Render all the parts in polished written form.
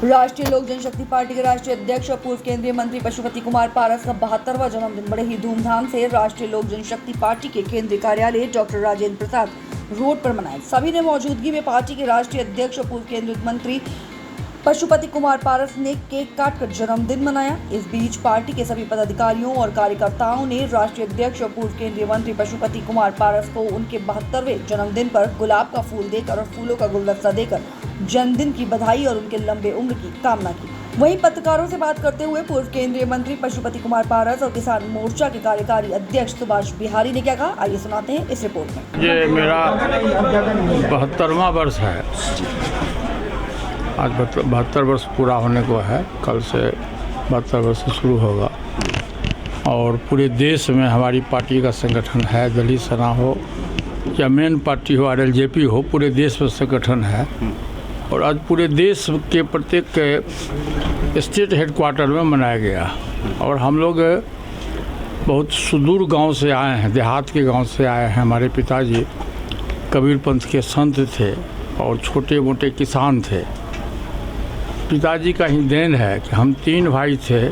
राष्ट्रीय लोक जनशक्ति पार्टी के राष्ट्रीय अध्यक्ष और पूर्व केंद्रीय मंत्री पशुपति कुमार पारस का 72वां जन्मदिन बड़े ही धूमधाम से राष्ट्रीय लोक जनशक्ति पार्टी के केंद्रीय कार्यालय डॉक्टर राजेंद्र प्रसाद रोड पर मनाया। सभी ने मौजूदगी में पार्टी के राष्ट्रीय अध्यक्ष और पूर्व केंद्रीय मंत्री पशुपति कुमार पारस ने केक काटकर जन्मदिन मनाया। इस बीच पार्टी के सभी पदाधिकारियों और कार्यकर्ताओं ने राष्ट्रीय अध्यक्ष और पूर्व केंद्रीय मंत्री पशुपति कुमार पारस को उनके 72वें जन्मदिन पर गुलाब का फूल देकर और फूलों का गुलदस्ता देकर जन्मदिन की बधाई और उनके लंबे उम्र की कामना की। वहीं पत्रकारों से बात करते हुए पूर्व केंद्रीय मंत्री पशुपति कुमार पारस और किसान मोर्चा के कार्यकारी अध्यक्ष सुभाष बिहारी ने क्या कहा, आइए सुनाते हैं इस रिपोर्ट में। ये मेरा 72वां वर्ष है। आज 72 वर्ष पूरा होने को है। कल से 72 वर्ष शुरू होगा और पूरे देश में हमारी पार्टी का संगठन है। दलित सेना हो या मेन पार्टी हो, RLJP हो, पूरे देश में संगठन है। और आज पूरे देश के प्रत्येक स्टेट हेडक्वार्टर में मनाया गया। और हम लोग बहुत सुदूर गांव से आए हैं, देहात के गांव से आए हैं। हमारे पिताजी कबीर पंथ के संत थे और छोटे मोटे किसान थे। पिताजी का ही देन है कि हम 3 भाई थे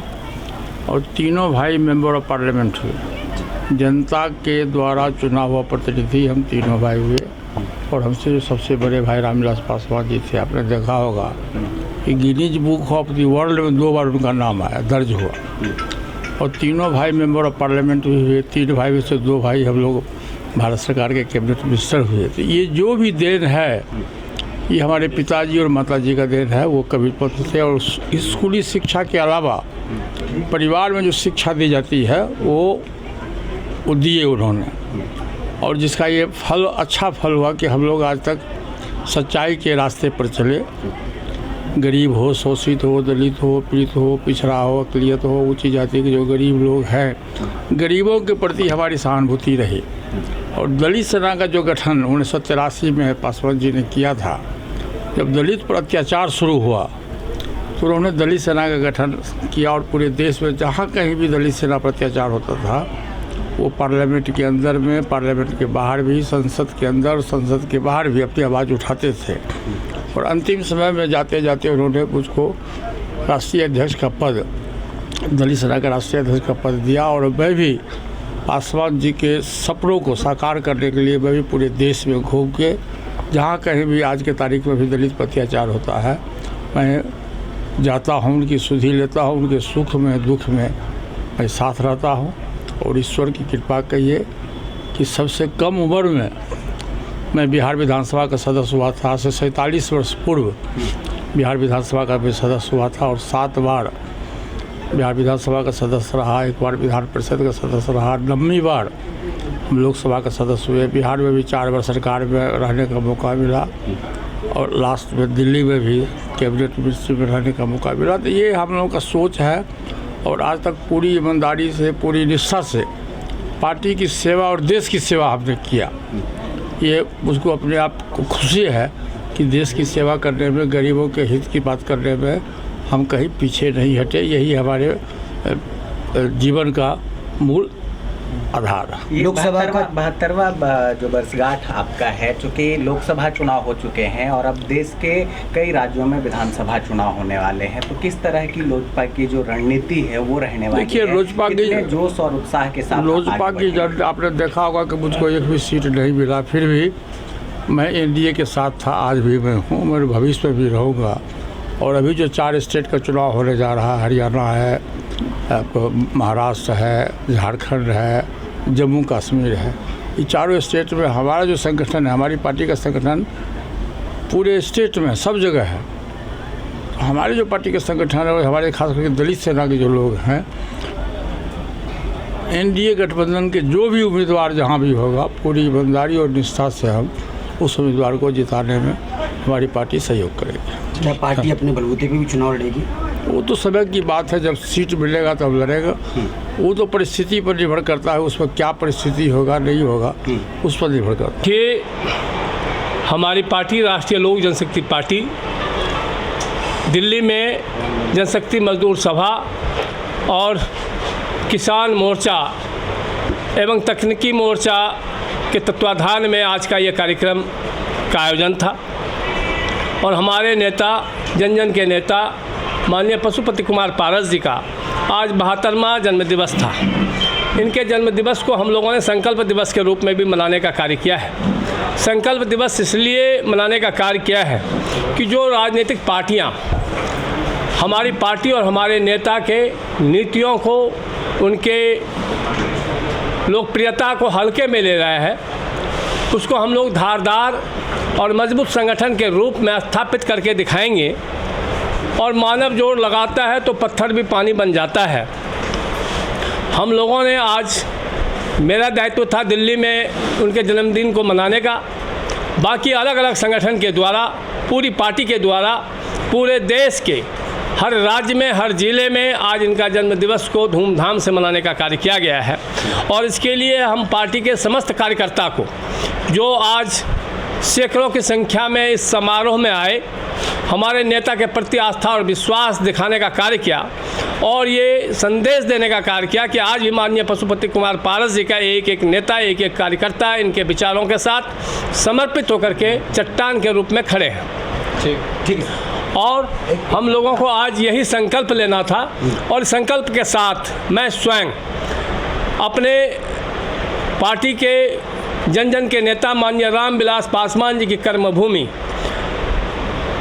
और तीनों भाई मेंबर ऑफ पार्लियामेंट हुए। जनता के द्वारा चुना हुआ प्रतिनिधि हम तीनों भाई हुए। और हमसे जो सबसे बड़े भाई रामविलास पासवान जी थे, आपने देखा होगा कि Guinness book of the world में 2 बार उनका नाम आया, दर्ज हुआ। और तीनों भाई मेंबर ऑफ पार्लियामेंट भी हुए। 3 भाई में से 2 भाई हम लोग भारत सरकार के कैबिनेट मिनिस्टर हुए। तो ये जो भी देन है ये हमारे पिताजी और माताजी का देन है। वो कबीर पंथ थे। और स्कूली शिक्षा के अलावा परिवार में जो शिक्षा दी जाती है वो दिए उन्होंने। और जिसका ये फल, अच्छा फल हुआ कि हम लोग आज तक सच्चाई के रास्ते पर चले। गरीब हो, शोषित हो, दलित हो, पीड़ित हो, पिछड़ा हो, अक़लियत हो, ऊंची जाति के जो गरीब लोग हैं, गरीबों के प्रति हमारी सहानुभूति रही। और दलित सेना का जो गठन 1983 में पासवान जी ने किया था, जब दलित पर अत्याचार शुरू हुआ तो उन्होंने दलित सेना का गठन किया। और पूरे देश में जहाँ कहीं भी दलित सेना पर अत्याचार होता था वो पार्लियामेंट के अंदर में, पार्लियामेंट के बाहर भी, संसद के अंदर, संसद के बाहर भी अपनी आवाज़ उठाते थे। और अंतिम समय में जाते जाते उन्होंने मुझको राष्ट्रीय अध्यक्ष का पद, दलित सेना का राष्ट्रीय अध्यक्ष का पद दिया। और मैं भी पासवान जी के सपनों को साकार करने के लिए मैं भी पूरे देश में घूम के जहाँ कहीं भी आज के तारीख में भी दलित पर अत्याचार होता है, मैं जाता हूँ, उनकी सुधि लेता हूँ, उनके सुख में दुख में मैं साथ रहता हूँ। और ईश्वर की कृपा कहिए कि सबसे कम उम्र में मैं बिहार विधानसभा का सदस्य हुआ था। आज से 47 वर्ष पूर्व बिहार विधानसभा का भी सदस्य हुआ था। और 7 बार बिहार विधानसभा का सदस्य रहा, 1 बार विधान परिषद का सदस्य रहा, 9वीं बार हम लोकसभा का सदस्य हुए। बिहार में भी 4 बार सरकार में रहने का मौका मिला और लास्ट में दिल्ली में भी कैबिनेट मिनिस्ट्री में रहने का मौका मिला। तो ये हम लोगों का सोच है। और आज तक पूरी ईमानदारी से, पूरी निष्ठा से पार्टी की सेवा और देश की सेवा हमने किया। ये मुझको अपने आप को खुशी है कि देश की सेवा करने में, गरीबों के हित की बात करने में हम कहीं पीछे नहीं हटे। यही हमारे जीवन का मूल आधार। लोकसभा का 72वां जो वर्षगांठ आपका है, चूँकि लोकसभा चुनाव हो चुके हैं और अब देश के कई राज्यों में विधानसभा चुनाव होने वाले हैं, तो किस तरह की लोजपा की जो रणनीति है वो रहने वाली है? देखिए, लोजपा की जोश और उत्साह के साथ लोजपा की जब आपने देखा होगा कि मुझको एक भी सीट नहीं मिला, फिर भी मैं NDA के साथ था। आज भी मैं हूँ, मेरे भविष्य में भी रहूँगा। और अभी जो 4 स्टेट का चुनाव होने जा रहा है, हरियाणा है, महाराष्ट्र है, झारखंड है, जम्मू कश्मीर है, ये चारों स्टेट में हमारा जो संगठन है, हमारी पार्टी का संगठन पूरे स्टेट में सब जगह है। हमारे जो पार्टी का संगठन है, हमारे खास करके दलित सेना के जो लोग हैं, NDA गठबंधन के जो भी उम्मीदवार जहाँ भी होगा, पूरी ईमानदारी और निष्ठा से हम उस उम्मीदवार को जिताने में हमारी पार्टी सहयोग करेगी। क्या पार्टी अपने बलबूते पे भी चुनाव लड़ेगी? वो तो समय की बात है, जब सीट मिलेगा तब लड़ेगा। वो तो परिस्थिति पर निर्भर करता है, उसमें क्या परिस्थिति होगा नहीं होगा उस पर निर्भर करता है। कि हमारी पार्टी राष्ट्रीय लोक जनशक्ति पार्टी दिल्ली में जनशक्ति मजदूर सभा और किसान मोर्चा एवं तकनीकी मोर्चा के तत्वाधान में आज का ये कार्यक्रम का आयोजन था। और हमारे नेता जन जन के नेता माननीय पशुपति कुमार पारस जी का आज 72वां जन्मदिवस था। इनके जन्मदिवस को हम लोगों ने संकल्प दिवस के रूप में भी मनाने का कार्य किया है। संकल्प दिवस इसलिए मनाने का कार्य किया है कि जो राजनीतिक पार्टियां हमारी पार्टी और हमारे नेता के नीतियों को, उनके लोकप्रियता को हल्के में ले रहे हैं, उसको हम लोग धारदार और मजबूत संगठन के रूप में स्थापित करके दिखाएंगे। और मानव जोर लगाता है तो पत्थर भी पानी बन जाता है। हम लोगों ने आज, मेरा दायित्व था दिल्ली में उनके जन्मदिन को मनाने का, बाकी अलग अलग संगठन के द्वारा, पूरी पार्टी के द्वारा पूरे देश के हर राज्य में, हर ज़िले में आज इनका जन्मदिवस को धूमधाम से मनाने का कार्य किया गया है। और इसके लिए हम पार्टी के समस्त कार्यकर्ता को, जो आज सैकड़ों की संख्या में इस समारोह में आए, हमारे नेता के प्रति आस्था और विश्वास दिखाने का कार्य किया और ये संदेश देने का कार्य किया कि आज भी माननीय पशुपति कुमार पारस जी का एक एक नेता, एक एक कार्यकर्ता इनके विचारों के साथ समर्पित होकर के चट्टान के रूप में खड़े हैं। ठीक। और हम लोगों को आज यही संकल्प लेना था और संकल्प के साथ मैं स्वयं अपने पार्टी के जन जन के नेता माननीय रामविलास पासवान जी की कर्मभूमि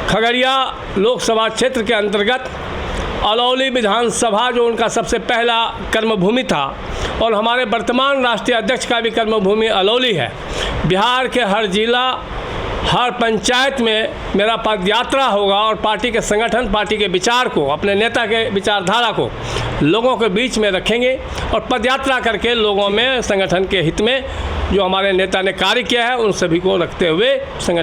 खगड़िया लोकसभा क्षेत्र के अंतर्गत अलौली विधानसभा, जो उनका सबसे पहला कर्मभूमि था और हमारे वर्तमान राष्ट्रीय अध्यक्ष का भी कर्मभूमि अलौली है, बिहार के हर जिला, हर पंचायत में मेरा पदयात्रा होगा और पार्टी के संगठन, पार्टी के विचार को, अपने नेता के विचारधारा को लोगों के बीच में रखेंगे और पदयात्रा करके लोगों में संगठन के हित में जो हमारे नेता ने कार्य किया है उन सभी को रखते हुए संगठन